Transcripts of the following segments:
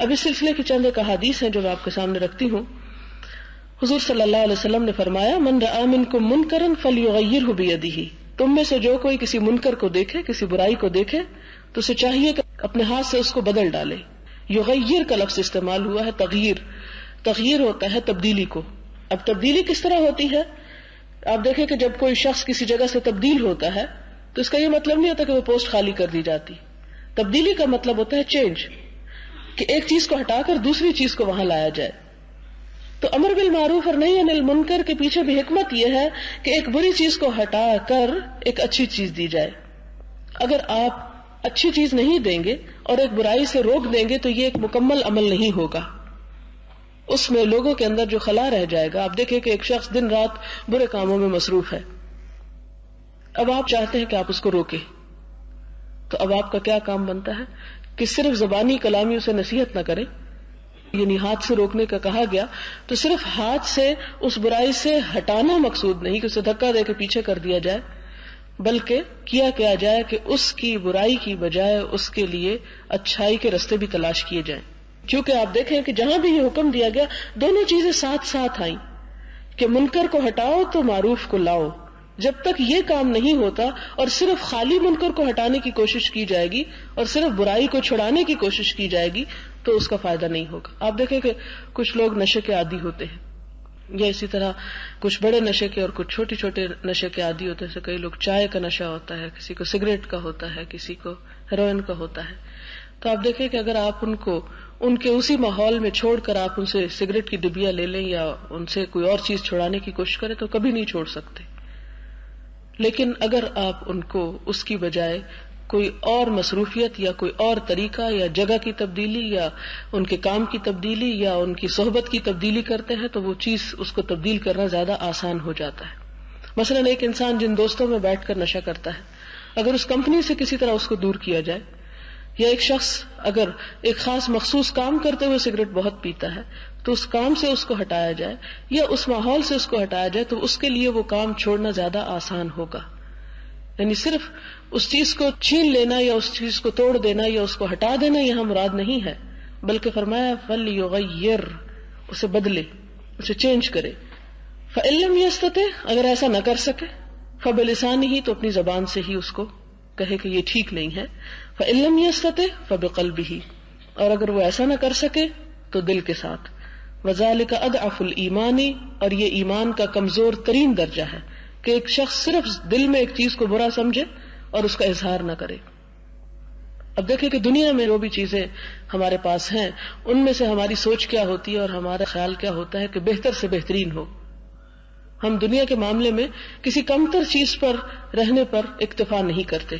اب اس سلسلے کی چند ایک احادیث ہیں جو میں آپ کے سامنے رکھتی ہوں. حضور صلی اللہ علیہ وسلم نے فرمایا من رأى منکم منکرا فلیغیرہ بیدہ، تم میں سے جو کوئی کسی منکر کو دیکھے، کسی برائی کو دیکھے تو اسے چاہیے کہ اپنے ہاتھ سے اس کو بدل ڈالے. یغیر کا لفظ استعمال ہوا ہے تغییر، تغییر ہوتا ہے تبدیلی کو. اب تبدیلی کس طرح ہوتی ہے؟ آپ دیکھیں کہ جب کوئی شخص کسی جگہ سے تبدیل ہوتا ہے تو اس کا یہ مطلب نہیں ہوتا کہ وہ پوسٹ خالی کر دی جاتی. تبدیلی کا مطلب ہوتا ہے چینج، کہ ایک چیز کو ہٹا کر دوسری چیز کو وہاں لایا جائے. تو امر بالمعروف اور نہی عن المنکر کے پیچھے بھی حکمت یہ ہے کہ ایک بری چیز کو ہٹا کر ایک اچھی چیز دی جائے. اگر آپ اچھی چیز نہیں دیں گے اور ایک برائی سے روک دیں گے تو یہ ایک مکمل عمل نہیں ہوگا، اس میں لوگوں کے اندر جو خلا رہ جائے گا. آپ دیکھیں کہ ایک شخص دن رات برے کاموں میں مصروف ہے، اب آپ چاہتے ہیں کہ آپ اس کو روکیں، تو اب آپ کا کیا کام بنتا ہے کہ صرف زبانی کلامی اسے نصیحت نہ کریں، یعنی ہاتھ سے روکنے کا کہا گیا تو صرف ہاتھ سے اس برائی سے ہٹانا مقصود نہیں کہ اسے دھکا دے کے پیچھے کر دیا جائے، بلکہ کیا جائے کہ اس کی برائی کی بجائے اس کے لیے اچھائی کے رستے بھی تلاش کیے جائیں. کیونکہ آپ دیکھیں کہ جہاں بھی یہ حکم دیا گیا دونوں چیزیں ساتھ ساتھ آئیں کہ منکر کو ہٹاؤ تو معروف کو لاؤ. جب تک یہ کام نہیں ہوتا اور صرف خالی منکر کو ہٹانے کی کوشش کی جائے گی اور صرف برائی کو چھڑانے کی کوشش کی جائے گی تو اس کا فائدہ نہیں ہوگا. آپ دیکھیں کہ کچھ لوگ نشے کے عادی ہوتے ہیں، یا اسی طرح کچھ بڑے نشے کے اور کچھ چھوٹے چھوٹے نشے کے عادی ہوتے ہیں. کئی لوگ چائے کا نشہ ہوتا ہے، کسی کو سگریٹ کا ہوتا ہے، کسی کو ہیروئن کا ہوتا ہے. تو آپ دیکھیں کہ اگر آپ ان کو ان کے اسی ماحول میں چھوڑ کر آپ ان سے سگریٹ کی ڈبیا لے لیں یا ان سے کوئی اور چیز چھڑانے کی کوشش کریں تو کبھی نہیں چھوڑ سکتے. لیکن اگر آپ ان کو اس کی بجائے کوئی اور مصروفیت یا کوئی اور طریقہ یا جگہ کی تبدیلی یا ان کے کام کی تبدیلی یا ان کی صحبت کی تبدیلی کرتے ہیں تو وہ چیز اس کو تبدیل کرنا زیادہ آسان ہو جاتا ہے. مثلا ایک انسان جن دوستوں میں بیٹھ کر نشہ کرتا ہے، اگر اس کمپنی سے کسی طرح اس کو دور کیا جائے، یا ایک شخص اگر ایک خاص مخصوص کام کرتے ہوئے سگریٹ بہت پیتا ہے تو اس کام سے اس کو ہٹایا جائے یا اس ماحول سے اس کو ہٹایا جائے تو اس کے لیے وہ کام چھوڑنا زیادہ آسان ہوگا. یعنی صرف اس چیز کو چھین لینا یا اس چیز کو توڑ دینا یا اس کو ہٹا دینا یہاں مراد نہیں ہے، بلکہ فرمایا فَلْيُغَيِّرْ، اسے بدلے، اسے چینج کرے. فَإِن لَّمْ يَسْتَطِعْ، اگر ایسا نہ کر سکے، فَبِلِسَانِهِ، تو اپنی زبان سے ہی اس کو کہے کہ یہ ٹھیک نہیں ہے. فَإِن لَّمْ يَسْتَطِعْ فَبِقَلْبِهِ، اور اگر وہ ایسا نہ کر سکے تو دل کے ساتھ. وَذَلِكَ أَضْعَفُ الْإِيمَانِ، اور یہ ایمان کا کمزور ترین درجہ ہے کہ ایک شخص صرف دل میں ایک چیز کو برا سمجھے اور اس کا اظہار نہ کرے. اب دیکھیں کہ دنیا میں جو بھی چیزیں ہمارے پاس ہیں ان میں سے ہماری سوچ کیا ہوتی ہے اور ہمارا خیال کیا ہوتا ہے کہ بہتر سے بہترین ہو. ہم دنیا کے معاملے میں کسی کمتر چیز پر رہنے پر اکتفا نہیں کرتے.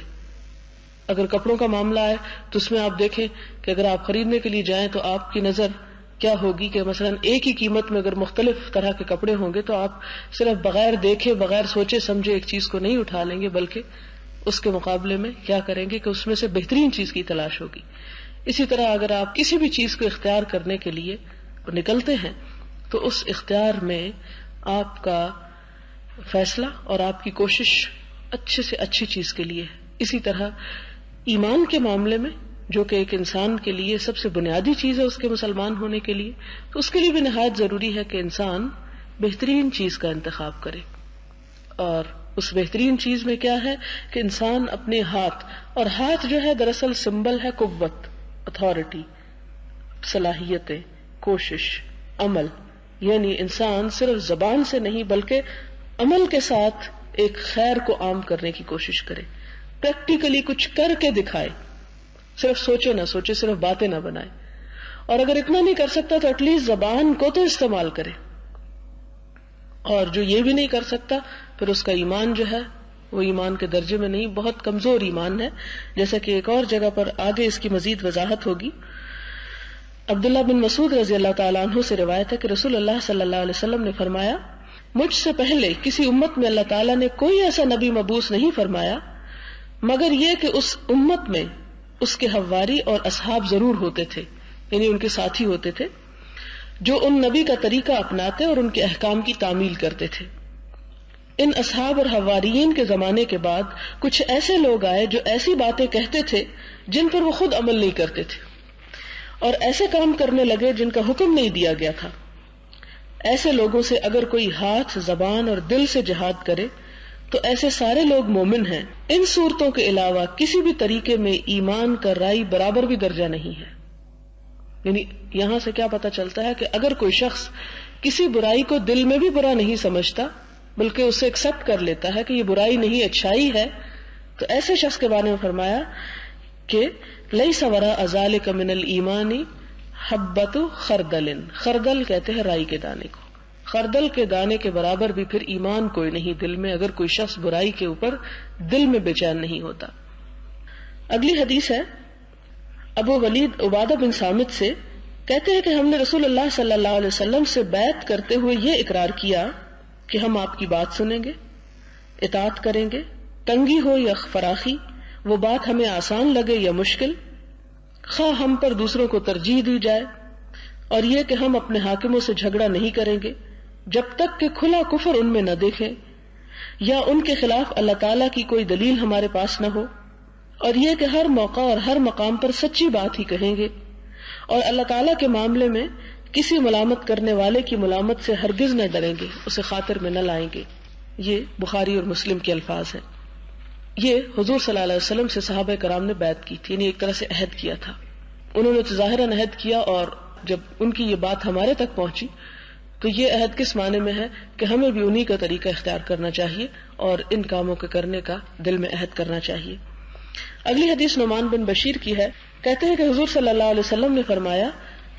اگر کپڑوں کا معاملہ ہے تو اس میں آپ دیکھیں کہ اگر آپ خریدنے کے لیے جائیں تو آپ کی نظر کیا ہوگی کہ مثلا ایک ہی قیمت میں اگر مختلف طرح کے کپڑے ہوں گے تو آپ صرف بغیر دیکھے بغیر سوچے سمجھے ایک چیز کو نہیں اٹھا لیں گے، بلکہ اس کے مقابلے میں کیا کریں گے کہ اس میں سے بہترین چیز کی تلاش ہوگی. اسی طرح اگر آپ کسی بھی چیز کو اختیار کرنے کے لیے نکلتے ہیں تو اس اختیار میں آپ کا فیصلہ اور آپ کی کوشش اچھے سے اچھی چیز کے لیے ہے. اسی طرح ایمان کے معاملے میں جو کہ ایک انسان کے لیے سب سے بنیادی چیز ہے اس کے مسلمان ہونے کے لیے، تو اس کے لیے بھی نہایت ضروری ہے کہ انسان بہترین چیز کا انتخاب کرے. اور اس بہترین چیز میں کیا ہے کہ انسان اپنے ہاتھ، اور ہاتھ جو ہے دراصل سمبل ہے قوت، اتھارٹی، صلاحیتیں، کوشش، عمل. یعنی انسان صرف زبان سے نہیں بلکہ عمل کے ساتھ ایک خیر کو عام کرنے کی کوشش کرے، پریکٹیکلی کچھ کر کے دکھائے، صرف سوچے نہ سوچے، صرف باتیں نہ بنائے. اور اگر اتنا نہیں کر سکتا تو ایٹ لیسٹ زبان کو تو استعمال کرے. اور جو یہ بھی نہیں کر سکتا پھر اس کا ایمان جو ہے وہ ایمان کے درجے میں نہیں، بہت کمزور ایمان ہے. جیسا کہ ایک اور جگہ پر آگے اس کی مزید وضاحت ہوگی. عبداللہ بن مسعود رضی اللہ تعالیٰ عنہ سے روایت ہے کہ رسول اللہ صلی اللہ علیہ وسلم نے فرمایا، مجھ سے پہلے کسی امت میں اللہ تعالیٰ نے کوئی ایسا نبی مبعوث نہیں فرمایا مگر یہ کہ اس امت میں اس کے حواری اور اصحاب ضرور ہوتے تھے، یعنی ان کے ساتھی ہوتے تھے جو ان نبی کا طریقہ اپناتے اور ان کے احکام کی تعمیل کرتے تھے. ان اصحاب اور حواریین کے زمانے کے بعد کچھ ایسے لوگ آئے جو ایسی باتیں کہتے تھے جن پر وہ خود عمل نہیں کرتے تھے، اور ایسے کام کرنے لگے جن کا حکم نہیں دیا گیا تھا. ایسے لوگوں سے اگر کوئی ہاتھ، زبان اور دل سے جہاد کرے تو ایسے سارے لوگ مومن ہیں. ان صورتوں کے علاوہ کسی بھی طریقے میں ایمان کا رائی برابر بھی درجہ نہیں ہے. یعنی یہاں سے کیا پتہ چلتا ہے کہ اگر کوئی شخص کسی برائی کو دل میں بھی برا نہیں سمجھتا بلکہ اسے ایکسپٹ کر لیتا ہے کہ یہ برائی نہیں اچھائی ہے، تو ایسے شخص کے بارے میں فرمایا کہ لیس وراء ذلک من الایمان حبۃ خردل. خردل کہتے ہیں رائی کے دانے کو. خردل کے دانے کے برابر بھی پھر ایمان کوئی نہیں دل میں، اگر کوئی شخص برائی کے اوپر دل میں بے چین نہیں ہوتا. اگلی حدیث ہے ابو ولید عبادہ بن صامت سے، کہتے ہیں کہ ہم نے رسول اللہ صلی اللہ علیہ وسلم سے بیعت کرتے ہوئے یہ اقرار کیا کہ ہم آپ کی بات سنیں گے، اطاعت کریں گے، تنگی ہو یا فراخی، وہ بات ہمیں آسان لگے یا مشکل، خواہ ہم پر دوسروں کو ترجیح دی جائے، اور یہ کہ ہم اپنے حاکموں سے جھگڑا نہیں کریں گے جب تک کہ کھلا کفر ان میں نہ دیکھیں یا ان کے خلاف اللہ تعالیٰ کی کوئی دلیل ہمارے پاس نہ ہو، اور یہ کہ ہر موقع اور ہر مقام پر سچی بات ہی کہیں گے، اور اللہ تعالیٰ کے معاملے میں کسی ملامت کرنے والے کی ملامت سے ہرگز نہ ڈریں گے، اسے خاطر میں نہ لائیں گے. یہ بخاری اور مسلم کے الفاظ ہیں. یہ حضور صلی اللہ علیہ وسلم سے صحابہ کرام نے بیعت کی تھی، یعنی ایک طرح سے عہد کیا تھا. انہوں نے ظاہراً عہد کیا، اور جب ان کی یہ بات ہمارے تک پہنچی تو یہ عہد کس معنی میں ہے کہ ہمیں بھی انہی کا طریقہ اختیار کرنا چاہیے اور ان کاموں کے کرنے کا دل میں عہد کرنا چاہیے. اگلی حدیث نعمان بن بشیر کی ہے، کہتے ہیں کہ حضور صلی اللہ علیہ وسلم نے فرمایا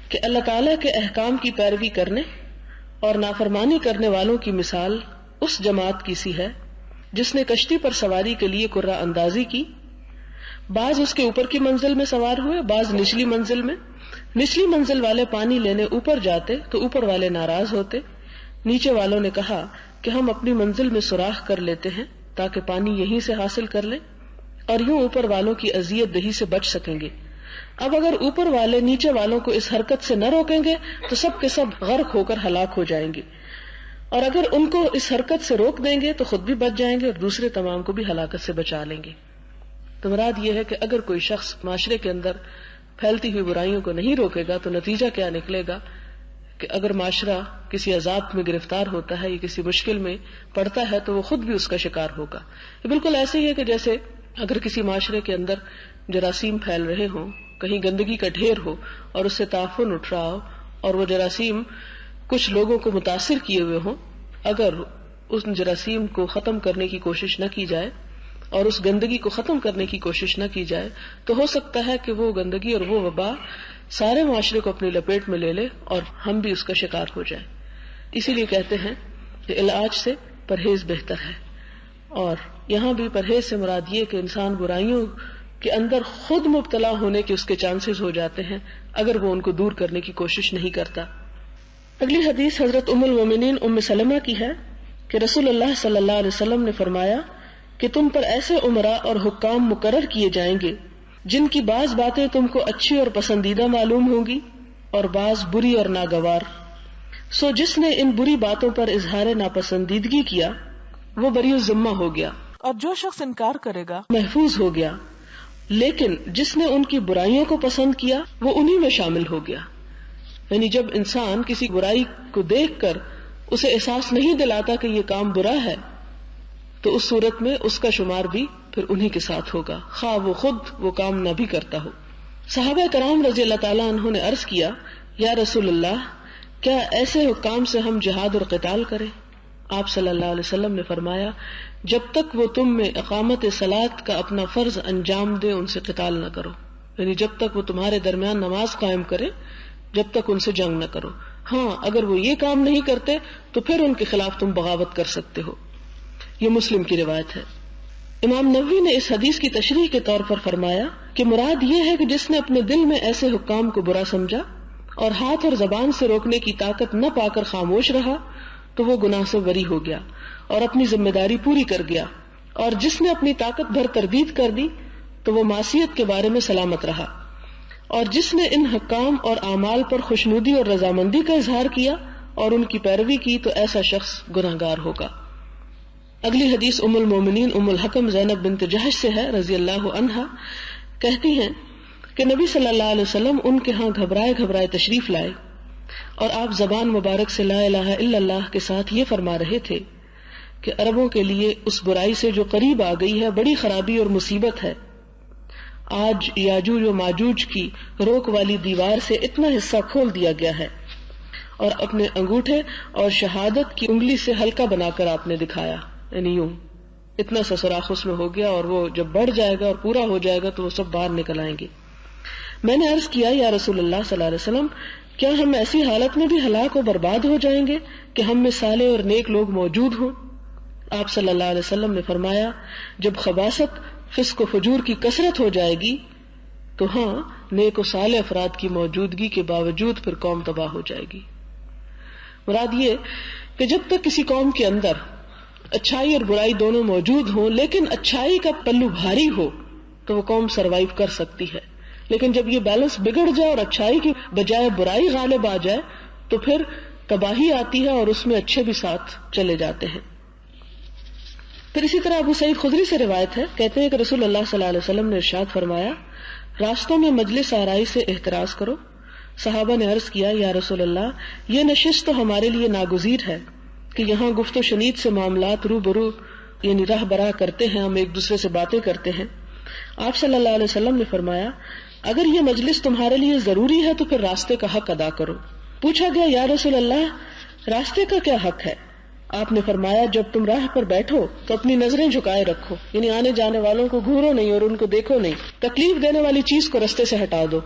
کہ اللہ تعالیٰ کے احکام کی پیروی کرنے اور نافرمانی کرنے والوں کی مثال اس جماعت کی سی ہے جس نے کشتی پر سواری کے لیے قرہ اندازی کی. بعض اس کے اوپر کی منزل میں سوار ہوئے، بعض نچلی منزل میں. نچلی منزل والے پانی لینے اوپر جاتے تو اوپر والے ناراض ہوتے. نیچے والوں نے کہا کہ ہم اپنی منزل میں سوراخ کر لیتے ہیں تاکہ پانی یہیں سے حاصل کر لیں اور یوں اوپر والوں کی اذیت دہی سے بچ سکیں گے. اب اگر اوپر والے نیچے والوں کو اس حرکت سے نہ روکیں گے تو سب کے سب غرق ہو کر ہلاک ہو جائیں گے، اور اگر ان کو اس حرکت سے روک دیں گے تو خود بھی بچ جائیں گے اور دوسرے تمام کو بھی ہلاکت سے بچا لیں گے. تو مراد یہ ہے کہ اگر کوئی شخص معاشرے کے اندر پھیلتی ہوئی برائیوں کو نہیں روکے گا تو نتیجہ کیا نکلے گا کہ اگر معاشرہ کسی عذاب میں گرفتار ہوتا ہے یا کسی مشکل میں پڑتا ہے تو وہ خود بھی اس کا شکار ہوگا. یہ بالکل ایسے ہی ہے کہ جیسے اگر کسی معاشرے کے اندر جراثیم پھیل رہے ہوں، کہیں گندگی کا ڈھیر ہو اور اس سے تعفن اٹھ رہا ہو اور وہ جراثیم کچھ لوگوں کو متاثر کیے ہوئے ہوں، اگر اس جراثیم کو ختم کرنے کی کوشش نہ کی جائے اور اس گندگی کو ختم کرنے کی کوشش نہ کی جائے تو ہو سکتا ہے کہ وہ گندگی اور وہ وبا سارے معاشرے کو اپنی لپیٹ میں لے لے اور ہم بھی اس کا شکار ہو جائیں. اسی لیے کہتے ہیں کہ علاج سے پرہیز بہتر ہے، اور یہاں بھی پرہیز سے مراد یہ کہ انسان برائیوں کے اندر خود مبتلا ہونے کے اس کے چانسز ہو جاتے ہیں اگر وہ ان کو دور کرنے کی کوشش نہیں کرتا. اگلی حدیث حضرت ام المومنین ام سلمہ کی ہے کہ رسول اللہ صلی اللہ علیہ وسلم نے فرمایا کہ تم پر ایسے عمراء اور حکام مقرر کیے جائیں گے جن کی بعض باتیں تم کو اچھی اور پسندیدہ معلوم ہوں گی اور بعض بری اور ناگوار. سو جس نے ان بری باتوں پر اظہار ناپسندیدگی کیا وہ بری الذمہ ہو گیا، اور جو شخص انکار کرے گا محفوظ ہو گیا، لیکن جس نے ان کی برائیوں کو پسند کیا وہ انہی میں شامل ہو گیا. یعنی جب انسان کسی برائی کو دیکھ کر اسے احساس نہیں دلاتا کہ یہ کام برا ہے تو اس صورت میں اس کا شمار بھی پھر انہی کے ساتھ ہوگا، خواہ وہ خود وہ کام نہ بھی کرتا ہو. صحابہ کرام رضی اللہ تعالیٰ عنہ نے عرض کیا، یا رسول اللہ، کیا ایسے حکام سے ہم جہاد اور قتال کریں؟ آپ صلی اللہ علیہ وسلم نے فرمایا، جب تک وہ تم میں اقامت صلاۃ کا اپنا فرض انجام دے ان سے قتال نہ کرو. یعنی جب تک وہ تمہارے درمیان نماز قائم کرے جب تک ان سے جنگ نہ کرو. ہاں اگر وہ یہ کام نہیں کرتے تو پھر ان کے خلاف تم بغاوت کر سکتے ہو. یہ مسلم کی روایت ہے. امام نووی نے اس حدیث کی تشریح کے طور پر فرمایا کہ مراد یہ ہے کہ جس نے اپنے دل میں ایسے حکام کو برا سمجھا اور ہاتھ اور زبان سے روکنے کی طاقت نہ پا کر خاموش رہا تو وہ گناہ سے بری ہو گیا اور اپنی ذمہ داری پوری کر گیا، اور جس نے اپنی طاقت بھر تردید کر دی تو وہ معصیت کے بارے میں سلامت رہا، اور جس نے ان حکام اور اعمال پر خوشنودی اور رضامندی کا اظہار کیا اور ان کی پیروی کی تو ایسا شخص گناہگار ہوگا. اگلی حدیث ام المومنین ام الحکم زینب بنت جہش سے ہے رضی اللہ عنہا، کہتی ہیں کہ نبی صلی اللہ علیہ وسلم ان کے ہاں گھبرائے گھبرائے تشریف لائے اور آپ زبان مبارک سے لا الہ الا اللہ کے ساتھ یہ فرما رہے تھے کہ عربوں کے لیے اس برائی سے جو قریب آ گئی ہے بڑی خرابی اور مصیبت ہے. آج یاجوج و ماجوج کی روک والی دیوار سے اتنا حصہ کھول دیا گیا ہے، اور اپنے انگوٹھے اور شہادت کی انگلی سے ہلکا بنا کر آپ نے دکھایا، یعنی یوں اتنا سا سوراخ اس میں ہو گیا، اور وہ جب بڑھ جائے گا اور پورا ہو جائے گا تو وہ سب باہر نکل آئیں گے. میں نے عرض کیا یا رسول اللہ صلی اللہ علیہ وسلم، کیا ہم ایسی حالت میں بھی ہلاک و برباد ہو جائیں گے کہ ہم میں صالح اور نیک لوگ موجود ہوں؟ آپ صلی اللہ علیہ وسلم نے فرمایا، جب خباثت، فسق و فجور کی کثرت ہو جائے گی تو ہاں نیک و صالح افراد کی موجودگی کے باوجود پھر قوم تباہ ہو جائے گی. مراد یہ کہ جب تک کسی قوم کے اندر اچھائی اور برائی دونوں موجود ہوں لیکن اچھائی کا پلو بھاری ہو تو وہ قوم سروائیو کر سکتی ہے، لیکن جب یہ بیلنس بگڑ جائے اور اچھائی کی بجائے برائی غالب آ جائے تو پھر تباہی آتی ہے اور اس میں اچھے بھی ساتھ چلے جاتے ہیں. پھر اسی طرح ابو سعید خدری سے روایت ہے، کہتے ہیں کہ رسول اللہ صلی اللہ علیہ وسلم نے ارشاد فرمایا، راستوں میں مجلس آرائی سے احتراز کرو. صحابہ نے عرض کیا، یا رسول اللہ، یہ نشست تو ہمارے لیے ناگزیر ہے کہ یہاں گفت و شنید سے معاملات روبرو یعنی راہ براہ کرتے ہیں، ہم ایک دوسرے سے باتیں کرتے ہیں. آپ صلی اللہ علیہ وسلم نے فرمایا، اگر یہ مجلس تمہارے لیے ضروری ہے تو پھر راستے کا حق ادا کرو. پوچھا گیا، یا رسول اللہ، راستے کا کیا حق ہے؟ آپ نے فرمایا، جب تم راہ پر بیٹھو تو اپنی نظریں جھکائے رکھو، یعنی آنے جانے والوں کو گھورو نہیں اور ان کو دیکھو نہیں. تکلیف دینے والی چیز کو رستے سے ہٹا دو،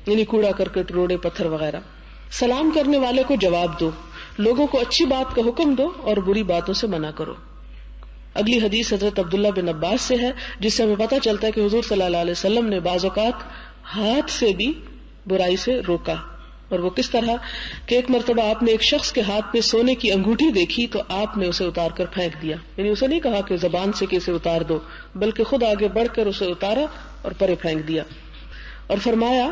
یعنی کوڑا کرکٹ، روڑے پتھر وغیرہ. سلام کرنے والے کو جواب دو، لوگوں کو اچھی بات کا حکم دو اور بری باتوں سے منع کرو. اگلی حدیث حضرت عبداللہ بن عباس سے ہے، جس سے ہمیں پتہ چلتا ہے کہ حضور صلی اللہ علیہ وسلم نے بعض اوقات ہاتھ سے بھی برائی سے روکا. اور وہ کس طرح کہ ایک مرتبہ آپ نے ایک شخص کے ہاتھ میں سونے کی انگوٹھی دیکھی تو آپ نے اسے اتار کر پھینک دیا، یعنی اسے نہیں کہا کہ زبان سے کہ اسے اتار دو، بلکہ خود آگے بڑھ کر اسے اتارا اور پرے پھینک دیا. اور فرمایا،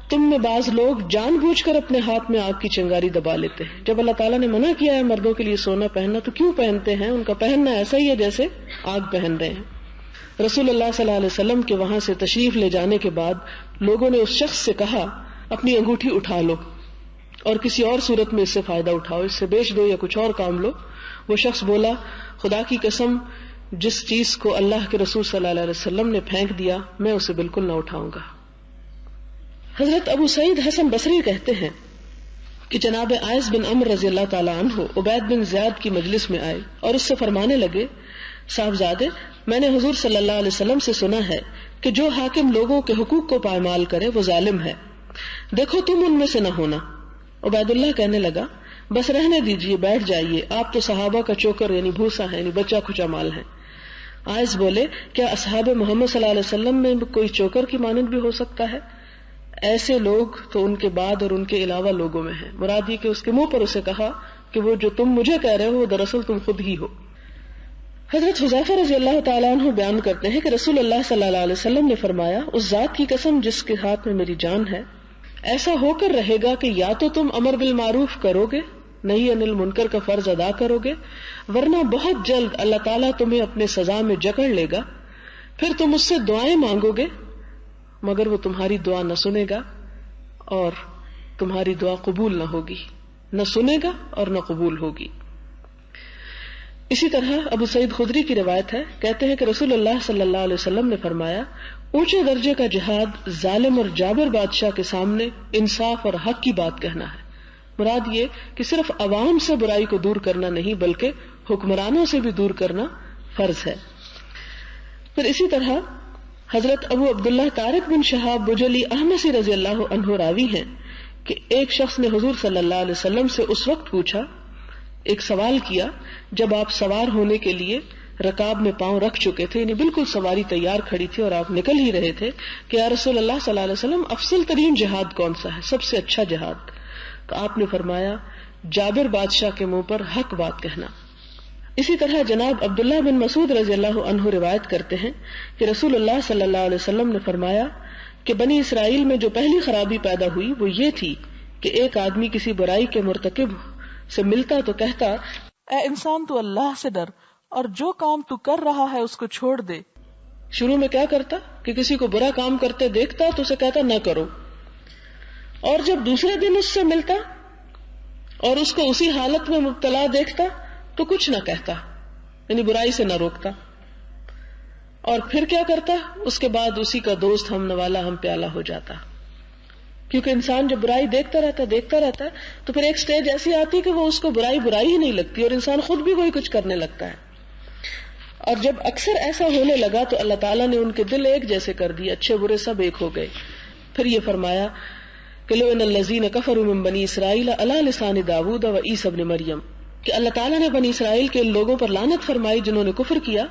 تم میں بعض لوگ جان بوجھ کر اپنے ہاتھ میں آگ کی چنگاری دبا لیتے ہیں. جب اللہ تعالیٰ نے منع کیا ہے مردوں کے لیے سونا پہننا تو کیوں پہنتے ہیں؟ ان کا پہننا ایسا ہی ہے جیسے آگ پہن رہے ہیں. رسول اللہ صلی اللہ علیہ وسلم کے وہاں سے تشریف لے جانے کے بعد لوگوں نے اس شخص سے کہا، اپنی انگوٹھی اٹھا لو اور کسی اور صورت میں اس سے فائدہ اٹھاؤ، اس سے بیچ دو یا کچھ اور کام لو. وہ شخص بولا، خدا کی قسم، جس چیز کو اللہ کے رسول صلی اللہ علیہ وسلم نے پھینک دیا میں اسے بالکل نہ اٹھاؤں گا. حضرت ابو سعید حسن بصری کہتے ہیں کہ جناب عائص بن عمرو رضی اللہ تعالیٰ عنہ عبید بن زیاد کی مجلس میں آئے اور اس سے فرمانے لگے، صاحبزادے، میں نے حضور صلی اللہ علیہ وسلم سے سنا ہے کہ جو حاکم لوگوں کے حقوق کو پامال کرے وہ ظالم ہے، دیکھو تم ان میں سے نہ ہونا. عبید اللہ کہنے لگا، بس رہنے دیجئے، بیٹھ جائیے، آپ تو صحابہ کا چوکر یعنی بھوسا ہے، یعنی بچہ کھچا مال ہے. عائص بولے، کیا اصحاب محمد صلی اللہ علیہ وسلم میں کوئی چوکر کی مانند بھی ہو سکتا ہے؟ ایسے لوگ تو ان کے بعد اور ان کے علاوہ لوگوں میں ہیں. مراد یہ کہ اس کے منہ پر اسے کہا کہ وہ جو تم مجھے کہہ رہے ہو وہ دراصل تم خود ہی ہو. حضرت حذیفہ رضی اللہ تعالیٰ عنہ بیان کرتے ہیں کہ رسول اللہ صلی اللہ علیہ وسلم نے فرمایا، اس ذات کی قسم جس کے ہاتھ میں میری جان ہے، ایسا ہو کر رہے گا کہ یا تو تم امر بالمعروف کرو گے، نہی عن المنکر کا فرض ادا کرو گے، ورنہ بہت جلد اللہ تعالیٰ تمہیں اپنے سزا میں جکڑ لے گا. پھر تم اس سے دعائیں مانگو گے مگر وہ تمہاری دعا نہ سنے گا اور تمہاری دعا قبول نہ ہوگی، نہ سنے گا اور نہ قبول ہوگی. اسی طرح ابو سعید خدری کی روایت ہے، کہتے ہیں کہ رسول اللہ صلی اللہ علیہ وسلم نے فرمایا، اونچے درجے کا جہاد ظالم اور جابر بادشاہ کے سامنے انصاف اور حق کی بات کہنا ہے. مراد یہ کہ صرف عوام سے برائی کو دور کرنا نہیں بلکہ حکمرانوں سے بھی دور کرنا فرض ہے. پھر اسی طرح حضرت ابو عبداللہ طارق بن شہاب بجلی احمسی رضی اللہ عنہ راوی ہیں کہ ایک شخص نے حضور صلی اللہ علیہ وسلم سے اس وقت پوچھا، ایک سوال کیا جب آپ سوار ہونے کے لیے رکاب میں پاؤں رکھ چکے تھے، یعنی بالکل سواری تیار کھڑی تھی اور آپ نکل ہی رہے تھے، کہ یا رسول اللہ صلی اللہ علیہ وسلم، افضل ترین جہاد کون سا ہے، سب سے اچھا جہاد؟ تو آپ نے فرمایا، جابر بادشاہ کے منہ پر حق بات کہنا. اسی طرح جناب عبداللہ بن مسعود رضی اللہ عنہ روایت کرتے ہیں کہ رسول اللہ صلی اللہ علیہ وسلم نے فرمایا کہ بنی اسرائیل میں جو پہلی خرابی پیدا ہوئی وہ یہ تھی کہ ایک آدمی کسی برائی کے مرتکب سے ملتا تو کہتا، اے انسان تو اللہ سے ڈر اور جو کام تو کر رہا ہے اس کو چھوڑ دے. شروع میں کیا کرتا کہ کسی کو برا کام کرتے دیکھتا تو اسے کہتا نہ کرو، اور جب دوسرے دن اس سے ملتا اور اس کو اسی حالت میں مبتلا دیکھتا تو کچھ نہ کہتا، یعنی برائی سے نہ روکتا، اور پھر کیا کرتا، اس کے بعد اسی کا دوست ہم نوالا ہم پیالہ ہو جاتا. کیونکہ انسان جب برائی دیکھتا رہتا ہے تو پھر ایک سٹیج ایسی آتی ہے کہ وہ اس کو برائی ہی نہیں لگتی اور انسان خود بھی کوئی کچھ کرنے لگتا ہے. اور جب اکثر ایسا ہونے لگا تو اللہ تعالیٰ نے ان کے دل ایک جیسے کر دیے، اچھے برے سب ایک ہو گئے. پھر یہ فرمایا کہ لَعِنَ الَّذِينَ كَفَرُوا مِن بَنِي إِسْرَائِيلَ عَلَىٰ لِسَانِ داؤد وعیسی ابن مریم، کہ اللہ تعالیٰ نے بنی اسرائیل کے ان لوگوں پر لعنت فرمائی جنہوں نے کفر کیا.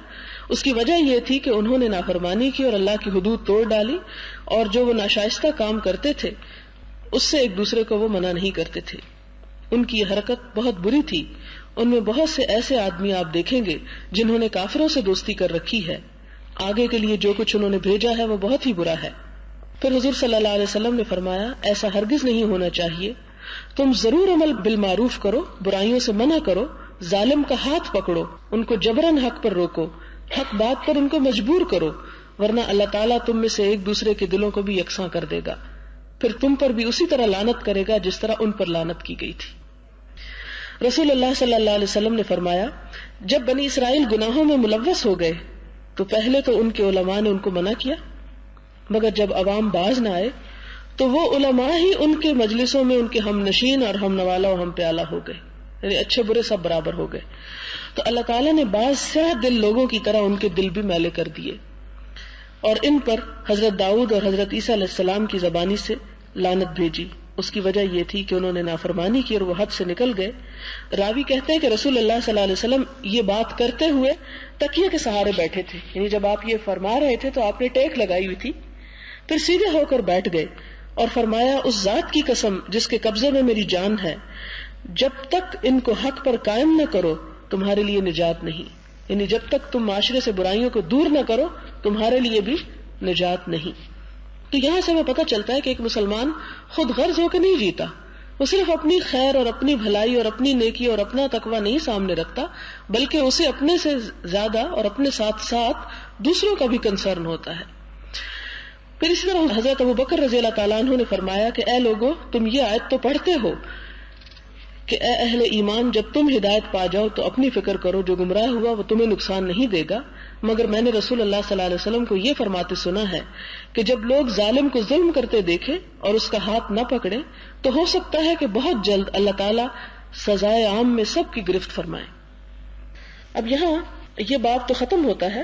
اس کی وجہ یہ تھی کہ انہوں نے نافرمانی کی اور اللہ کی حدود توڑ ڈالی، اور جو وہ ناشائستہ کام کرتے تھے اس سے ایک دوسرے کو وہ منع نہیں کرتے تھے. ان کی یہ حرکت بہت بری تھی. ان میں بہت سے ایسے آدمی آپ دیکھیں گے جنہوں نے کافروں سے دوستی کر رکھی ہے، آگے کے لیے جو کچھ انہوں نے بھیجا ہے وہ بہت ہی برا ہے. پھر حضور صلی اللہ علیہ وسلم نے فرمایا ایسا ہرگز نہیں ہونا چاہیے، تم ضرور عمل بالمعروف کرو، برائیوں سے منع کرو، ظالم کا ہاتھ پکڑو، ان کو جبراً حق پر روکو، حق بات پر ان کو مجبور کرو، ورنہ اللہ تعالیٰ تم میں سے ایک دوسرے کے دلوں کو بھی یکساں کر دے گا، پھر تم پر بھی اسی طرح لعنت کرے گا جس طرح ان پر لعنت کی گئی تھی. رسول اللہ صلی اللہ علیہ وسلم نے فرمایا جب بنی اسرائیل گناہوں میں ملوث ہو گئے تو پہلے تو ان کے علماء نے ان کو منع کیا، مگر جب عوام باز نہ آئے تو وہ علماء ہی ان کے مجلسوں میں ان کے ہم نشین اور ہم نوالا و ہم پیالہ ہو گئے، یعنی اچھے برے سب برابر ہو گئے. تو اللہ تعالیٰ نے بعض سیاہ دل لوگوں کی طرح ان کے دل بھی میلے کر دیے، اور ان پر حضرت داؤد اور حضرت عیسیٰ علیہ السلام کی زبانی سے لعنت بھیجی. اس کی وجہ یہ تھی کہ انہوں نے نافرمانی کی اور وہ حد سے نکل گئے. راوی کہتے ہیں کہ رسول اللہ صلی اللہ علیہ وسلم یہ بات کرتے ہوئے تکیے کے سہارے بیٹھے تھے، یعنی جب آپ یہ فرما رہے تھے تو آپ نے ٹیک لگائی ہوئی تھی، پھر سیدھے ہو کر بیٹھ گئے اور فرمایا اس ذات کی قسم جس کے قبضے میں میری جان ہے، جب تک ان کو حق پر قائم نہ کرو تمہارے لیے نجات نہیں، یعنی جب تک تم معاشرے سے برائیوں کو دور نہ کرو تمہارے لیے بھی نجات نہیں. تو یہاں سے ہمیں پتہ چلتا ہے کہ ایک مسلمان خود غرض ہو کے نہیں جیتا، وہ صرف اپنی خیر اور اپنی بھلائی اور اپنی نیکی اور اپنا تقوی نہیں سامنے رکھتا، بلکہ اسے اپنے سے زیادہ اور اپنے ساتھ ساتھ دوسروں کا بھی کنسرن ہوتا ہے. پھر اسی طرح حضرت ابوبکر رضی اللہ تعالیٰ عنہ نے فرمایا کہ اے لوگو تم یہ آیت تو پڑھتے ہو کہ اے اہل ایمان جب تم ہدایت پا جاؤ تو اپنی فکر کرو، جو گمراہ ہوا وہ تمہیں نقصان نہیں دے گا، مگر میں نے رسول اللہ صلی اللہ علیہ وسلم کو یہ فرماتے سنا ہے کہ جب لوگ ظالم کو ظلم کرتے دیکھیں اور اس کا ہاتھ نہ پکڑیں تو ہو سکتا ہے کہ بہت جلد اللہ تعالیٰ سزائے عام میں سب کی گرفت فرمائے. اب یہاں یہ باب تو ختم ہوتا ہے.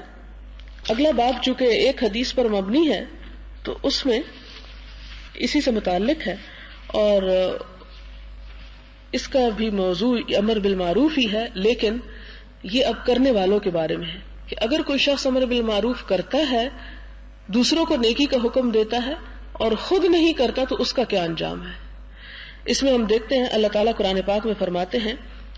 اگلا باب چونکہ ایک حدیث پر مبنی ہے تو اس میں اسی سے متعلق ہے، اور اس کا بھی موضوع امر بالمعروف ہی ہے، لیکن یہ اب کرنے والوں کے بارے میں ہے کہ اگر کوئی شخص امر بالمعروف کرتا ہے، دوسروں کو نیکی کا حکم دیتا ہے اور خود نہیں کرتا تو اس کا کیا انجام ہے. اس میں ہم دیکھتے ہیں اللہ تعالیٰ قرآن پاک میں فرماتے ہیں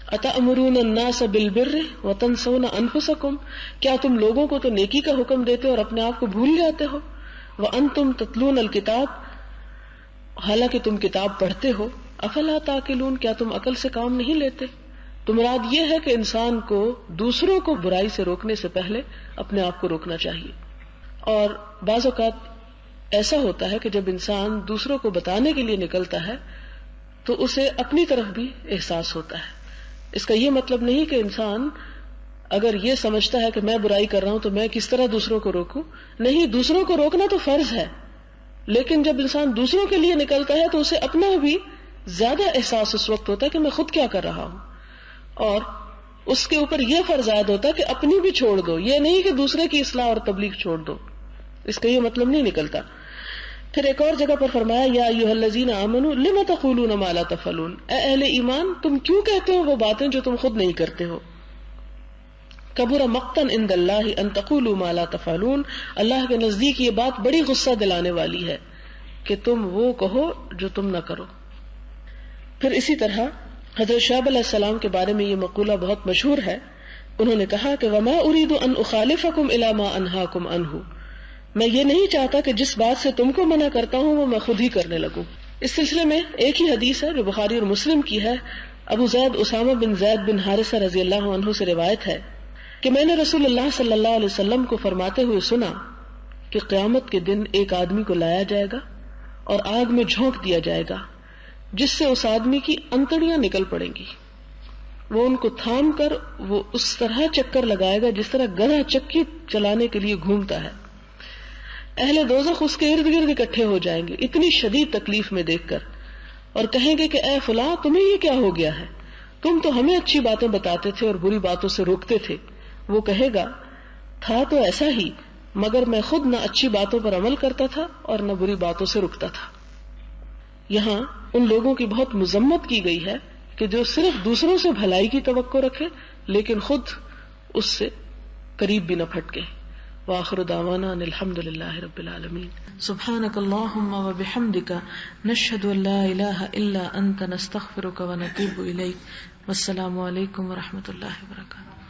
أَتَأْمُرُونَ النَّاسَ بِالْبِرِّ وَتَنْسَوْنَ أَنفُسَكُمْ، کیا تم لوگوں کو تو نیکی کا حکم دیتے اور اپنے آپ کو بھول جاتے ہو، وَأَنْتُمْ تَتْلُونَ الْكِتَابَ، حالانکہ تم کتاب پڑھتے ہو، افلا تعقلون، کیا تم عقل سے کام نہیں لیتے. تو مراد یہ ہے کہ انسان کو دوسروں کو برائی سے روکنے سے پہلے اپنے آپ کو روکنا چاہیے. اور بعض اوقات ایسا ہوتا ہے کہ جب انسان دوسروں کو بتانے کے لیے نکلتا ہے تو اسے اپنی طرف بھی احساس ہوتا ہے. اس کا یہ مطلب نہیں کہ انسان اگر یہ سمجھتا ہے کہ میں برائی کر رہا ہوں تو میں کس طرح دوسروں کو روکوں. نہیں، دوسروں کو روکنا تو فرض ہے، لیکن جب انسان دوسروں کے لیے نکلتا ہے تو اسے اپنا بھی زیادہ احساس اس وقت ہوتا ہے کہ میں خود کیا کر رہا ہوں، اور اس کے اوپر یہ فرض عائد ہوتا ہے کہ اپنی بھی چھوڑ دو، یہ نہیں کہ دوسرے کی اصلاح اور تبلیغ چھوڑ دو. اس کا یہ مطلب نہیں نکلتا. پھر ایک اور جگہ پر فرمایا یا ایھا الذین آمنوا لم تقولون ما لا تفعلون، اے اہل ایمان تم کیوں کہتے ہو وہ باتیں جو تم خود نہیں کرتے ہو. کبر مقتا عند اللہ ان تقولوا ما لا تفعلون، اللہ کے نزدیک یہ بات بڑی غصہ دلانے والی ہے کہ تم وہ کہو جو تم نہ کرو. پھر اسی طرح حضرت شعیب علیہ السلام کے بارے میں یہ مقولہ بہت مشہور ہے. انہوں نے کہا کہ وما اريد ان اخالفكم الى ما انهاكم عنه، میں یہ نہیں چاہتا کہ جس بات سے تم کو منع کرتا ہوں وہ میں خود ہی کرنے لگوں. اس سلسلے میں ایک ہی حدیث ہے جو بخاری اور مسلم کی ہے. ابو زید اسامہ بن زید بن حارثہ رضی اللہ عنہ سے روایت ہے کہ میں نے رسول اللہ صلی اللہ علیہ وسلم کو فرماتے ہوئے سنا کہ قیامت کے دن ایک آدمی کو لایا جائے گا اور آگ میں جھونک دیا جائے گا جس سے اس آدمی کی انتڑیاں نکل پڑیں گی. وہ ان کو تھام کر وہ اس طرح چکر لگائے گا جس طرح گدھا چکی چلانے کے لیے گھومتا ہے. اہل دوزخ اس کے ارد گرد اکٹھے ہو جائیں گے اتنی شدید تکلیف میں دیکھ کر، اور کہیں گے کہ اے فلاں تمہیں یہ کیا ہو گیا ہے، تم تو ہمیں اچھی باتیں بتاتے تھے اور بری باتوں سے روکتے تھے. وہ کہے گا تھا تو ایسا ہی، مگر میں خود نہ اچھی باتوں پر عمل کرتا تھا اور نہ بری باتوں سے رکتا تھا. یہاں ان لوگوں کی بہت مذمت کی گئی ہے کہ جو صرف دوسروں سے بھلائی کی توقع رکھے لیکن خود اس سے قریب بھی نہ پھٹکے. وآخر دعوانا ان الحمد للہ رب العالمین. سبحانک اللہم وبحمدک نشہد ان لا الہ الا انت نستغفرک ونتوب الیک. والسلام علیکم ورحمۃ اللہ وبرکاتہ.